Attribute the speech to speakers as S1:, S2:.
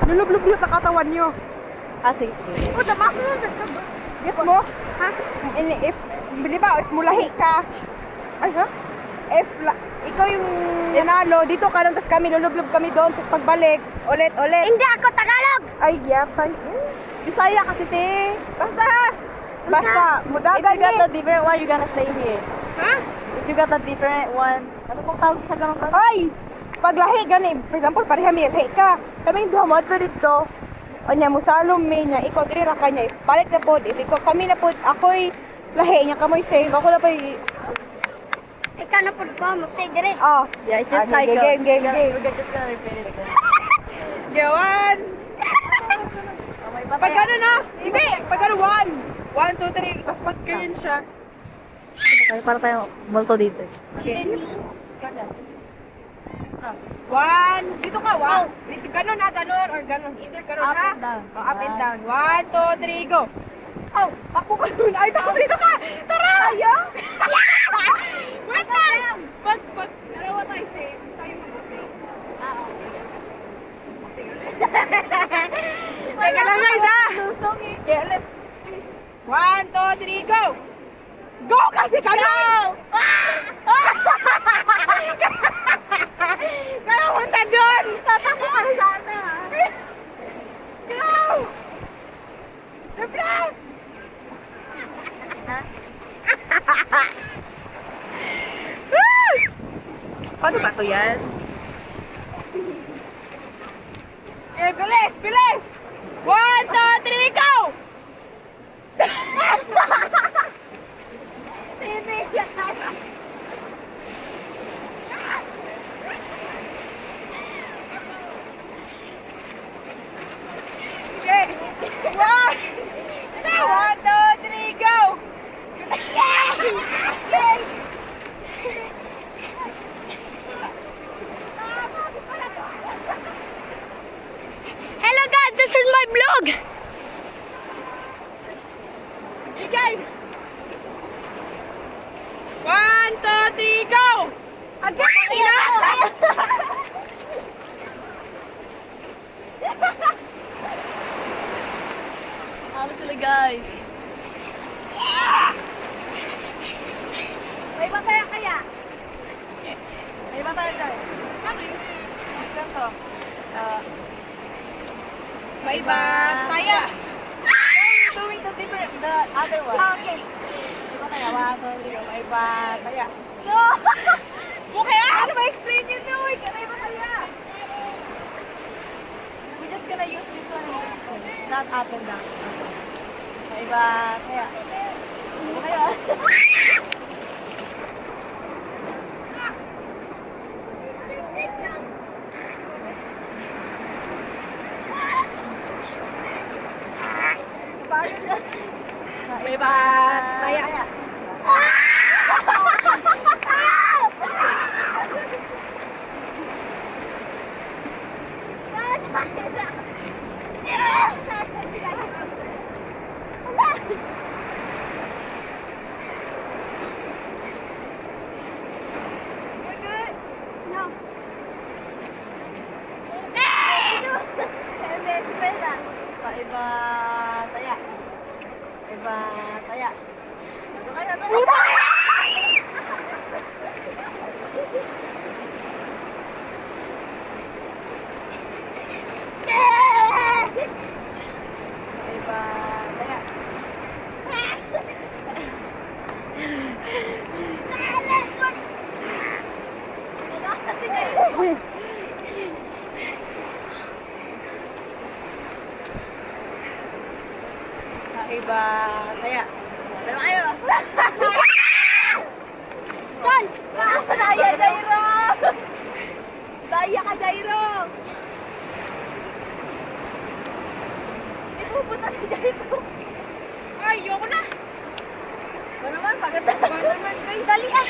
S1: Lulub-lub na katawan nyo.
S2: Ah, sige.
S3: Oh, tama ko na sa sabon.
S1: Get mo?
S3: Ha?
S1: If, di ba, if mulahi ka, ay ha? If, ikaw yung nanalo, dito ka lang, tapos kami, lulub-lub kami doon, tapos pagbalik, ulit.
S3: Hindi ako Tagalog.
S1: Ay, yapay. Bisaya kasi, te. Basta, ha? Basta,
S2: If
S1: mudagan
S2: you got
S1: eh.
S2: a different one, you're gonna stay here.
S3: Ha?
S2: If you got a different one, ano pong tawag sa ganun ka?
S1: Ay! Paglahi gani, for example, pareha may lahi ka. Kami duha mo ato dito. Anya mo salom me niya, ikaw diri ra kanya. Balik na pod, if ikaw kami na pod, ako'y lahi niya kamoy save. Ako na pa
S3: Ikaw na po ko, mo stay dire.
S1: ah.
S2: Yeah, it's just
S1: Ah,
S2: cycle.
S1: game.
S2: We're just gonna repeat it again.
S1: Gawan.
S2: Oh, may patay.
S1: Pag ano na? Hindi, pag ano 1. 1 2 3, tapos pag ganyan siya.
S2: Tayo para tayong multo dito.
S1: Okay. 1, dito ka, 1. Ganon na, ganon, or ganon. Either ganon,
S2: Up
S1: ha?
S2: and down.
S1: Oh, up and down. 1, 2, 3, go. Oh, ako ba yun? Ay, dito ka! Tara! Tayo? Wait lang! Pag, dalawa tayo same. Tayo mag-same. Teka lang, guys, ha? Okay, ulit. 1, 2, 3, go! Go kasi ganon! Kaya punta doon! Tatakbo ka na sana! Go! Reflex! Paano ba ito yan? Okay, bilis! Bilis! 1, 2, 3, go! Okay. 1, 2, 3, go!
S3: Hello guys, this is my vlog.
S1: Okay. 1, 2, 3, go!
S3: Again.
S2: Ano sila guys?
S1: May bataya kaya? May bataya kaya? Ganito. May bataya.
S2: Doing the other one.
S3: Okay.
S2: Di ba kaya? 1, 2, 3, may bataya.
S1: No! Okay, ano ba explain yun no? May bataya.
S2: We're just gonna use this one and this one. Not up and down. May bataya. Ano kaya?
S1: May bataya.
S3: No.
S2: Iba taya. Iba taya. Ano kaya? Iba taya. Iba taya. Pero kayo.
S3: Son!
S2: Daya, Jairo! Daya ka, Jairo! Ipupunta si Jairo.
S1: Ay, yoko na.
S2: Ba naman, pagod na.
S1: Ba naman, guys.
S3: Dali ah!